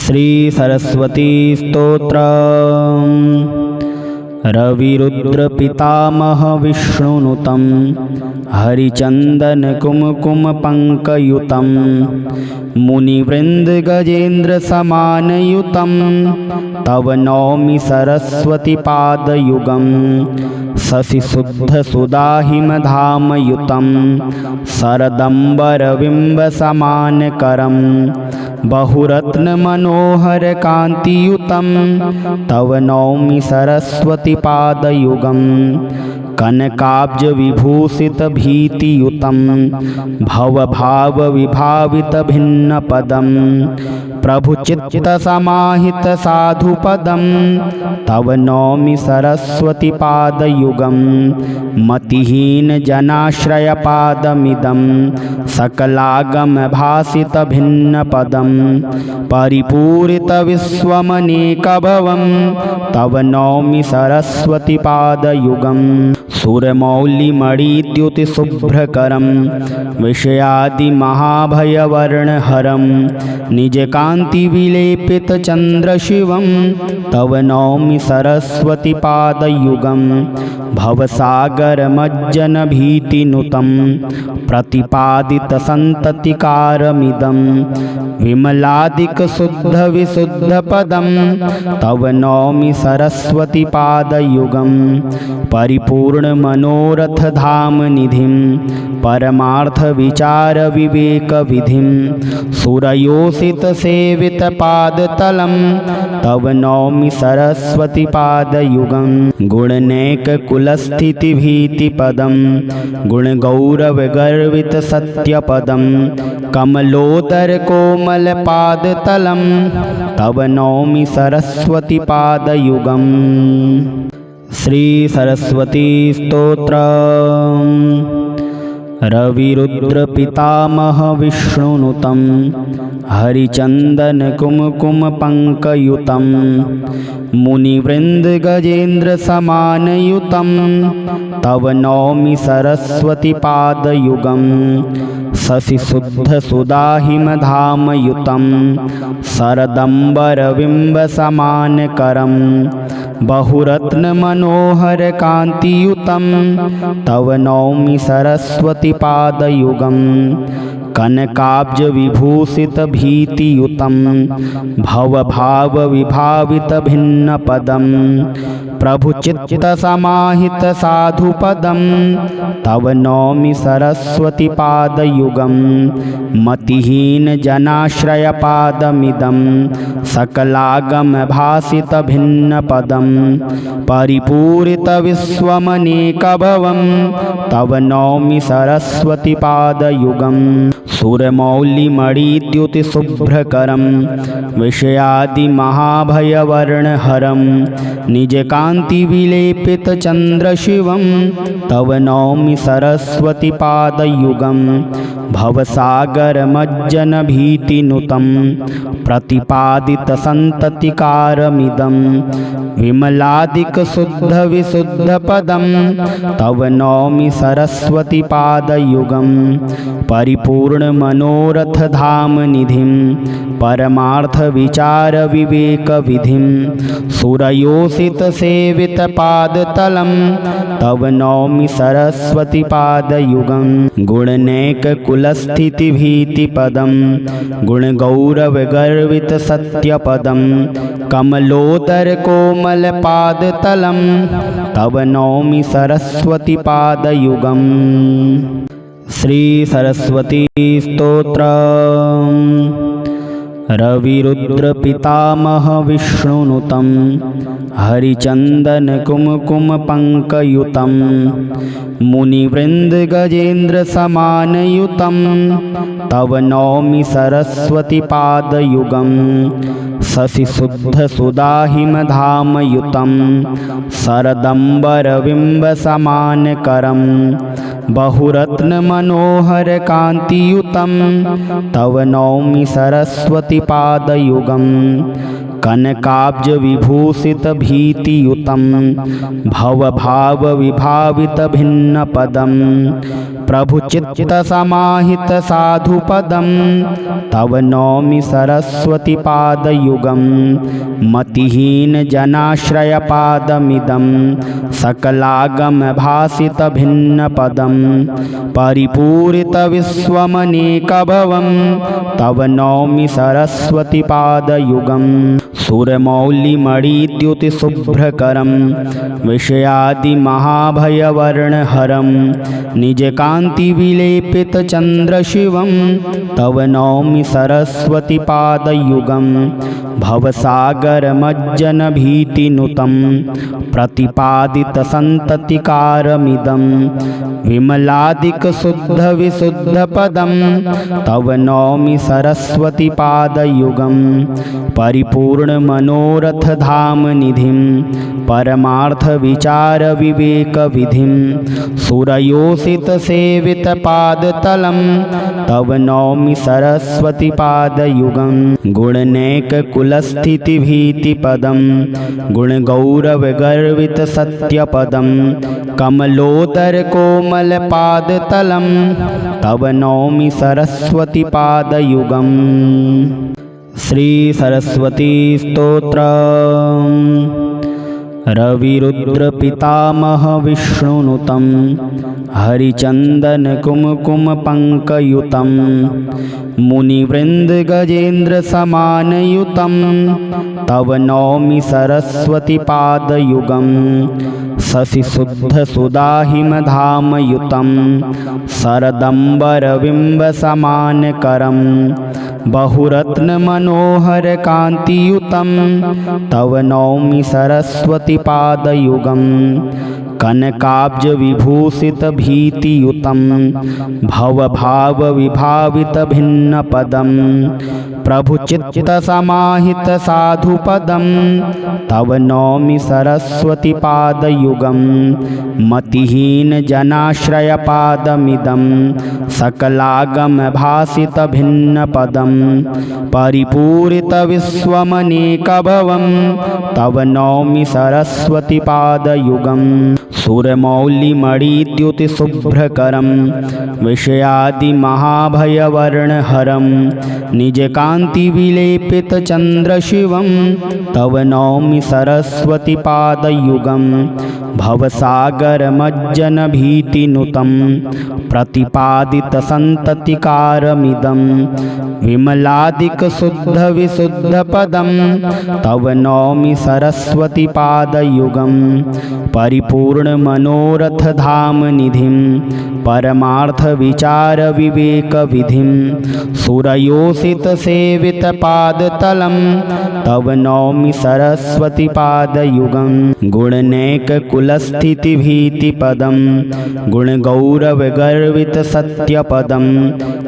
श्री सरस्वती स्तोत्र। रविरुद्र पितामह विष्णुनुतं हरिचंदन कुमकुम पंकयुतं मुनिवृंद गजेन्द्र समानयुतं तव नौमि सरस्वती पादयुगं शशि शुद्ध सुदाहिमधामयुतं शरदंबरबिंब समानकरं बहुरत्न मनोहर कांतियुतं तव नौमि सरस्वती पादयुगं कनकाब्ज विभूषित भीतियुतं भवभाव विभावित भिन्न पदं प्रभु चित्त समाहित साधु पदं तव नौमि सरस्वती पादयुगं मतिहीन जनाश्रय पादमिदं सकलागम भासित भिन्न पदं परिपूरित विश्वमनेकभवं तव नौमि सरस्वती पादयुगं सुरमौलिमणिद्युति शुभ्रकरं विषयादि महाभयवर्णहरं निजकान्ति विलेपित चन्द्रशिवं तव नौमि सरस्वती पादयुगं भवसागरमज्जन भीतिनुतं प्रतिपादित सन्ततिकारमिदं विमलादिक शुद्ध विशुद्ध पदं तव नौमि सरस्वती पादयुगं परिपूर्ण मनोरथ धाम निधिं परमार्थ विचार विवेक विधिं सुरयोषित सेवित पादतलं तव नौमि सरस्वती पादयुगं गुणनैक कुलस्थिति भीति पदं गुण गौरव गर्वित सत्य पदं कमलोदर कोमल पादतलं तव नौमि सरस्वती पादयुगं। श्री सरस्वती स्तोत्र। रविरुद्र पितामह विष्णुनुतं हरिचंदन कुमकुम पंकयुतं मुनिवृंद गजेन्द्र समानयुतं तव नौमि सरस्वती पादयुगं शशि शुद्ध सुदाहिमधामयुतं शरदंबरबिंब समानकरं बहुरत्न मनोहर कांतियुतं तव नौमि सरस्वती पादयुगं कनकाब्ज विभूषित भीतियुतं भवभाव विभावित भिन्न पदं प्रभु चित्त समाहित साधु पदं तव नौमि सरस्वती पादयुगं मतिहीन जनाश्रय पादमिदं सकलागम भासित भिन्न पदं परिपूरित विश्वमनेकभवं तव नौमि सरस्वती पादयुगं सुरमौलिमणिद्युति शुभ्रकरं विषयादि महाभयवर्णहरं निजकान्ति विलेपित चन्द्रशिवं तव नौमि सरस्वती पादयुगं भवसागरमज्जन भीतिनुतं प्रतिपादित सन्ततिकारमिदं विमलादिक शुद्ध विशुद्ध पदं तव नौमि सरस्वती पादयुगं परिपूर्ण मनोरथ धाम निधिं परमार्थ विचार विवेक विधिं सुरयोषित सेवित पादतलं तव नौमि सरस्वती पादयुगं गुणनैक कुलस्थिति भीति पदं गुण गौरव गर्वित सत्य पदं कमलोदर कोमल पादतलं तव नौमि सरस्वती पादयुगं। श्री सरस्वती स्तोत्र। रविरुद्र पितामह विष्णुनुतं हरिचंदन कुमकुम पंकयुतं मुनिवृंद गजेन्द्र समानयुतं तव नौमि सरस्वती पादयुगं शशि शुद्ध सुदाहिमधामयुतं शरदंबरबिंब समानकरं बहुरत्न मनोहर कांतियुतं तव नौमि सरस्वती पादयुगं कनकाब्ज विभूषित भीतियुतं भवभाव विभावित भिन्न पदं प्रभुचित्तसमाहित साधुपदं तव नौमि सरस्वतीपादयुगं मतिहीनजनाश्रयपादमिदं सकलागमभासितभिन्नपदं परिपूरितविश्वमनेकभवं तव नौमि सरस्वतीपादयुगं सुरमौलिमणिद्युतिशुभ्रकरं विषयादिमहाभयवर्णहरं निजकान्तिविलेपितचन्द्रशिवं तव नौमि सरस्वतीपादयुगं भवसागरमज्जनभीतिनुतं प्रतिपादितसन्ततिकारमिदं विमलादिकशुद्धविशुद्धपदं तव नौमि सरस्वतीपादयुगं परिपूर्णमनोरथधामनिधिं परमार्थविचारविवेकविधिं सुरयोषितसेवितपादतलं तव नौमि सरस्वतीपादयुगं गुणनैककुलस्थितिभीतिपदं गुणगौरवगर्वितसत्यपदं कमलोदरकोमलपादतलं तव नौमि सरस्वतीपादयुगं श्री सरस्वती स्तोत्र। रविरुद्रपितामह विष्णुनुतं हरिचन्दनकुमकुमपङ्कयुतं मुनिवृन्दगजेन्द्रसमानयुतं तव नौमि सरस्वतीपादयुगं शशिशुद्धसुधाहिमधामयुतं शरदम्बरबिम्बसमानकरं बहुरत्नमनोहरकान्तियुतं तव नौमि सरस्वतीपादयुगं कनकाब्जविभूषितभीतियुतं भवभावविभावितभिन्नपदं प्रभुचित्तसमाहितसाधुपदं तव नौमि सरस्वतीपादयुगं मतिहीनजनाश्रयपादमिदं सकलागमभासितभिन्नपदं परिपूरितविश्वमनेकभवं तव नौमि सरस्वतीपादयुगं सुरमौलिमणिद्युतिशुभ्रकरं विषयादिमहाभयवर्णहरं निजकान्तिविलेपितचन्द्रशिवं तव नौमि सरस्वतीपादयुगं भवसागरमज्जनभीतिनुतं प्रतिपादितसन्ततिकारमिदं विमलादिकशुद्धविशुद्धपदं तव नौमि सरस्वतीपादयुगं परिपूर्णमनोरथधामनिधिं परमार्थविचारविवेकविधिं सुरयोषितसेवितपादतलं तव नौमि सरस्वतीपादयुगं गुणनैककुलस्थितिभीतिपदं गुणगौरवगर्वितसत्यपदं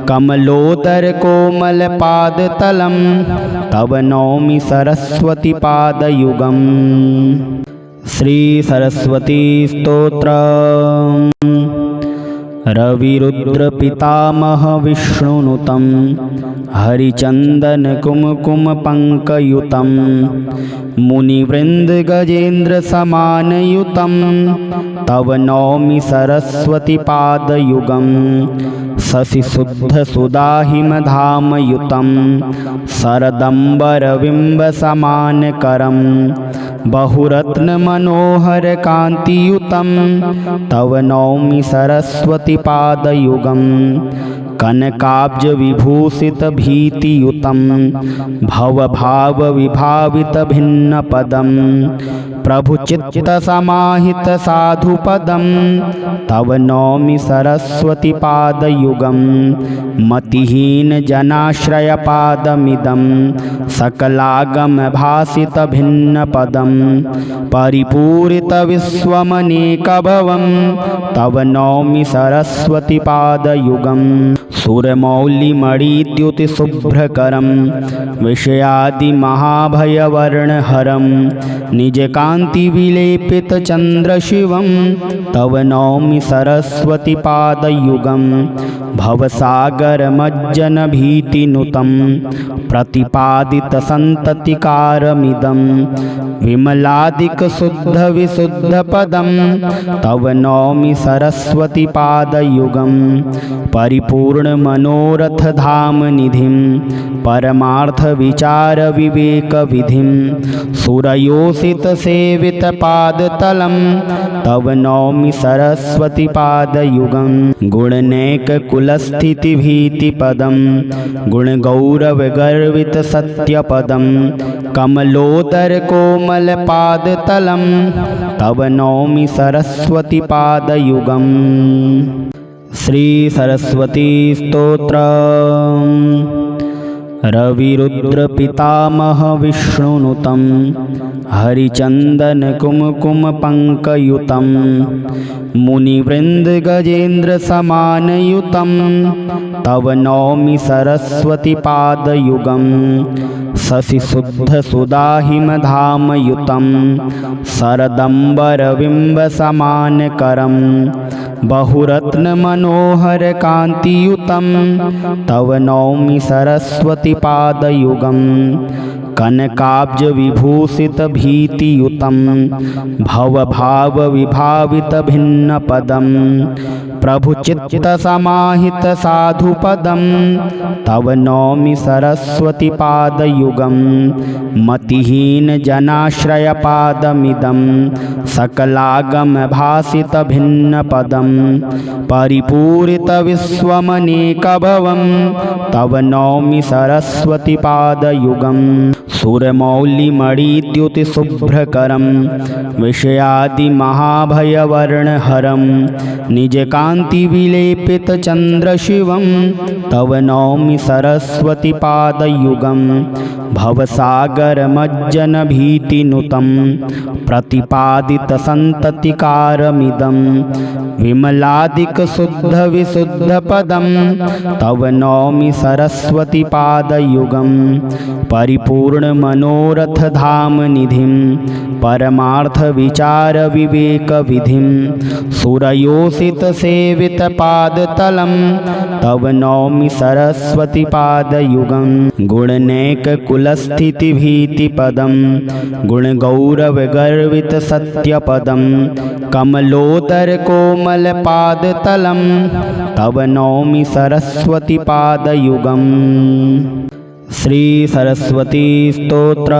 कमलोदरकोमलपादतलं तव नौमि सरस्वतीपादयुगं श्री सरस्वती स्तोत्र। रविरुद्रपितामह विष्णुनुतं हरिचन्दनकुमकुमपङ्कयुतं मुनिवृन्दगजेन्द्रसमानयुतं तव नौमि सरस्वतीपादयुगं शशिशुद्धसुधाहिमधामयुतं शरदम्बरबिम्बसमानकरं बहुरत्नमनोहरकान्तियुतं तव नौमि सरस्वतीपादयुगं कनकाब्जविभूषितभीतियुतं भवभावविभावितभिन्नपदं प्रभुचित्तसमाहितसाधुपदं तव नौमि सरस्वतीपादयुगं मतिहीनजनाश्रयपादमिदं सकलागमभासितभिन्नपदं परिपूरितविश्वमनेकभवं तव नौमि सरस्वतीपादयुगं सुरमौलिमणिद्युतिशुभ्रकरं विषयादिमहाभयवर्णहरं निजकान्तिविलेपितचन्द्रशिवं निजकान्तिविलेपितचन्द्रशिवं तव नौमि सरस्वतीपादयुगं भवसागरमज्जनभीतिनुतं प्रतिपादितसन्ततिकारमिदं विमलादिकशुद्धविशुद्धपदं तव नौमि सरस्वतीपादयुगं परिपूर्णमनोरथधामनिधिं परमार्थविचारविवेकविधिं सुरयोषितसेवितपादतलं तव नौमि सरस्वतीपादयुगं गुणनैककुलस्थितिभीतिपदं गुणगौरवगर्वितसत्यपदं कमलोदरकोमलपादतलं तव नौमि सरस्वतीपादयुगम्। श्री सरस्वती स्तोत्र। रविरुद्रपितामह विष्णुनुतं हरिचन्दनकुमकुमपङ्कयुतं मुनिवृन्दगजेन्द्रसमानयुतं तव नौमि सरस्वतीपादयुगं शशिशुद्धसुधाहिमधामयुतं शरदम्बरबिम्बसमानकरं बहुरत्नमनोहरकान्तियुतं तव नौमि सरस्वतीपादयुगं कनकाब्जविभूषितभीतियुतं भवभावविभावितभिन्नपदं प्रभुचित्तसमाहितसाधुपदं तव नौमि सरस्वतीपादयुगं मतिहीनजनाश्रयपादमिदं सकलागमभासितभिन्नपदं परिपूरितविश्वमनेकभवं तव नौमि सरस्वतीपादयुगं सुरमौलिमणिद्युतिशुभ्रकरं विषयादिमहाभयवर्णहरं निजकान्तिविलेपितचन्द्रशिवं तव नौमि सरस्वतीपादयुगं भवसागरमज्जनभीतिनुतं प्रतिपादितसन्ततिकारमिदं विमलादिकशुद्धविशुद्धपदं तव नौमि सरस्वतीपादयुगं परिपूर्णमनोरथधामनिधिं परमार्थविचारविवेकविधिं सुरयोषितसेवितपादतलं तव नौमि सरस्वतीपादयुगं गुणनैककुलस्थितिभीतिपदं गुणगौरवगर्वितसत्यपदं कमलोदरकोमलपादतलं तव नौमि सरस्वतीपादयुगम्। श्री सरस्वती स्तोत्र।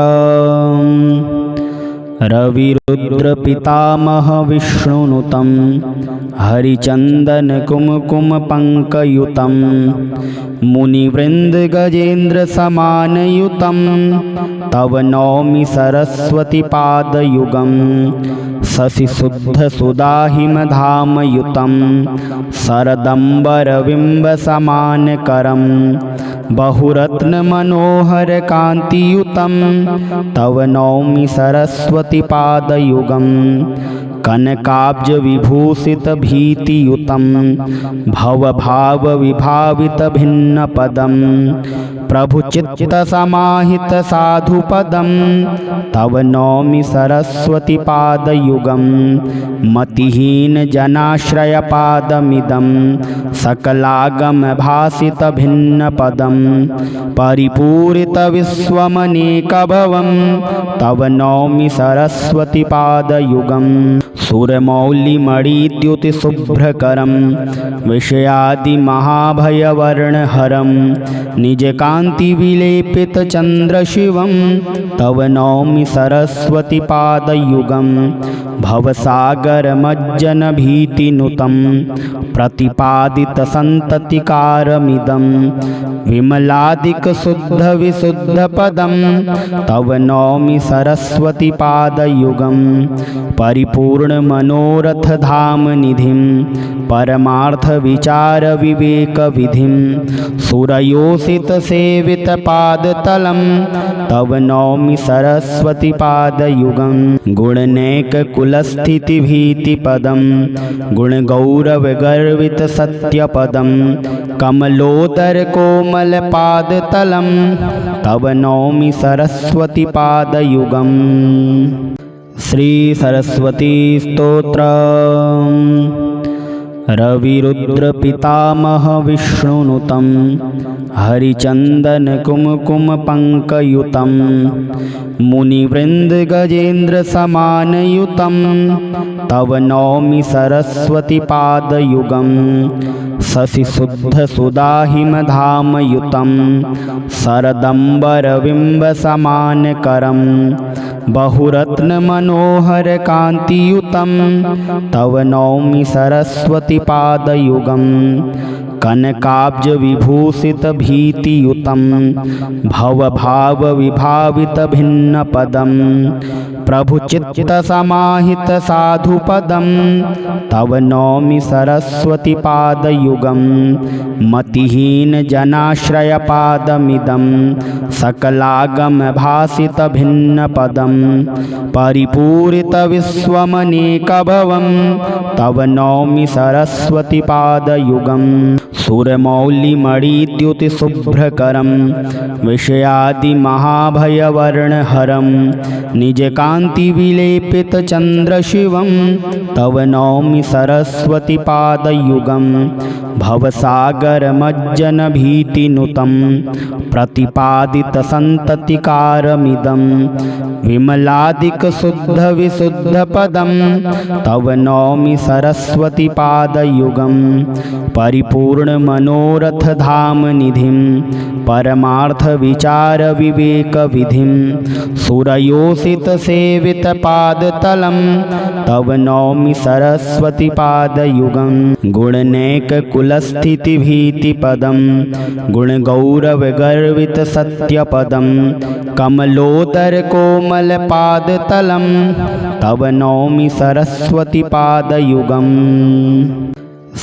रविरुद्रपितामह विष्णुनुतं हरिचन्दनकुमकुमपङ्कयुतं मुनिवृन्दगजेन्द्रसमानयुतं तव नौमि सरस्वतीपादयुगं शशिशुद्धसुधाहिमधामयुतं शरदम्बरबिम्बसमानकरं बहुरत्नमनोहरकान्तियुतं तव नौमि सरस्वतीपादयुगं कनकाब्जविभूषितभीतियुतं भवभावविभावितभिन्नपदं प्रभुचित्तसमाहितसाधुपदं तव नौमि सरस्वतीपादयुगं मतिहीनजनाश्रयपादमिदं सकलागमभासितभिन्नपदं परिपूरितविश्वमनेकभवं तव नौमि सरस्वतीपादयुगं सुरमौलिमणिद्युतिशुभ्रकरं विषयादिमहाभयवर्णहरं निजकान्तिविलेपितचन्द्रशिवं तव नौमि सरस्वतीपादयुगं भवसागरमज्जनभीतिनुतं प्रतिपादितसन्ततिकारमिदं विमलादिकशुद्धविशुद्धपदं तव नौमि सरस्वतीपादयुगं परिपूर्णमनोरथधामनिधिं परमार्थविचारविवेकविधिं सुरयोषितसेवितपादतलं तव नौमि सरस्वतीपादयुगं गुणनैककुलस्थितिभीतिपदं गुणगौरवगर्वितसत्यपदं कमलोदरकोमलपादतलं तव नौमि सरस्वतीपादयुगम्। श्री सरस्वती स्तोत्र। रविरुद्र पितामह विष्णुनुतं हरिचंदन कुमकुम पंकयुतं मुनिवृंद गजेन्द्र समानयुतं तव नौमि सरस्वती पादयुगं शशिशुद्ध सुदाहिमधामयुतं शरदंबरबिंब समानकरं बहुरत्न मनोहर कांतियुतं तव नौमि सरस्वती पादयुगं कनकाब्ज विभूषित भीतियुतं भवभाव विभावित भिन्न पदं प्रभु चित्त समाहित साधु पदं तव नौमि सरस्वती पादयुगं मतिहीन जनाश्रय पादमिदं सकलागम भासित भिन्न पदं परिपूरित विश्वमनेकभवं तव नौमि सरस्वती पादयुगं सुरमौलिमणिद्युति शुभ्रकरं विषयादि महाभयवर्णहरं निजकान्ति विलेपित चन्द्रशिवं तव नौमि सरस्वती पादयुगं भवसागरमज्जन भीतिनुतं प्रतिपादित सन्ततिकारमिदं विमलादिक शुद्ध विशुद्ध पदं तव नौमि सरस्वती पादयुगं परिपूर्ण मनोरथ धाम निधिं परमार्थ विचार विवेक विधिं सुरयोषित सेवित पादतलं तव नौमि सरस्वती पादयुगं गुणनेक कुलस्थिति भीति पदं गुण गौरव गर्वित सत्य पदं कमलोदर कोमल पादतलं तव नौमि सरस्वती पादयुगं।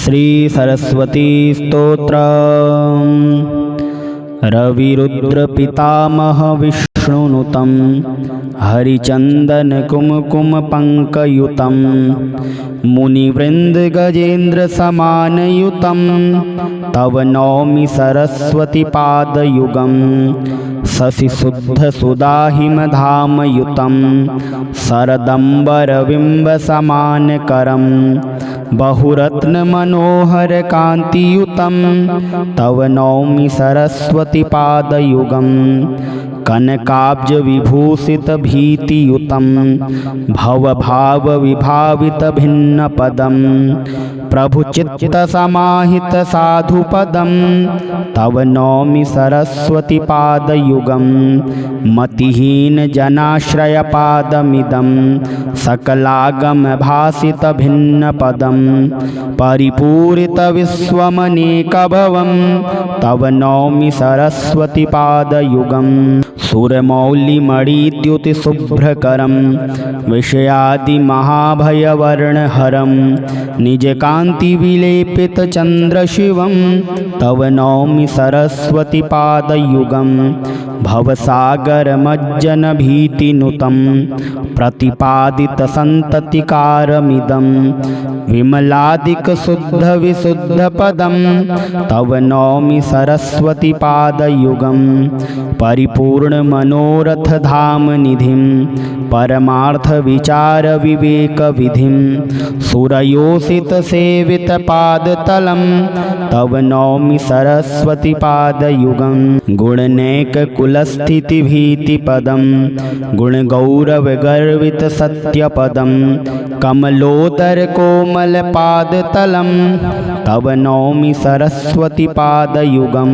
श्री सरस्वती स्तोत्र। रविरुद्र पितामह विष्णुनुतं हरिचंदन कुमकुम पंकयुतं मुनिवृंद गजेन्द्र समानयुतं तव नौमि सरस्वती पादयुगं शशिशुद्ध सुदाहिमधामयुतं शरदंबरबिंब समानकरं बहुरत्न मनोहर कांतियुतं तव नौमि सरस्वती पादयुगं कनकाब्ज विभूषित भीतियुतं भवभाव विभावित भिन्न पदं प्रभु चित्त समाहित साधु पदं तव नौमि सरस्वती पादयुगं मतिहीन जनाश्रय पादमिदं सकलागम भासित भिन्न पदं परिपूरित विश्वमनेकभवं तव नौमि सरस्वती पादयुगं सुरमौलिमणिद्युति शुभ्रकरं विषयादि महाभयवर्णहरं निजकान्ति विलेपित चन्द्रशिवं तव नौमि सरस्वती पादयुगं भवसागरमज्जन भीतिनुतं प्रतिपादित सन्ततिकारमिदं विमलादिक शुद्ध विशुद्ध पदं तव नौमि सरस्वती पादयुगं परिपूर्ण मनोरथ धाम निधिं परमार्थ विचार विवेक विधिं सुरयोषित सेवित पादतलं तव नौमि सरस्वती पादयुगं गुणनेक कुलस्थिति भीति पदं गुण गौरव गर्वित सत्य पदं कमलोदर कोमल पादतलं तव नौमि सरस्वती पादयुगं।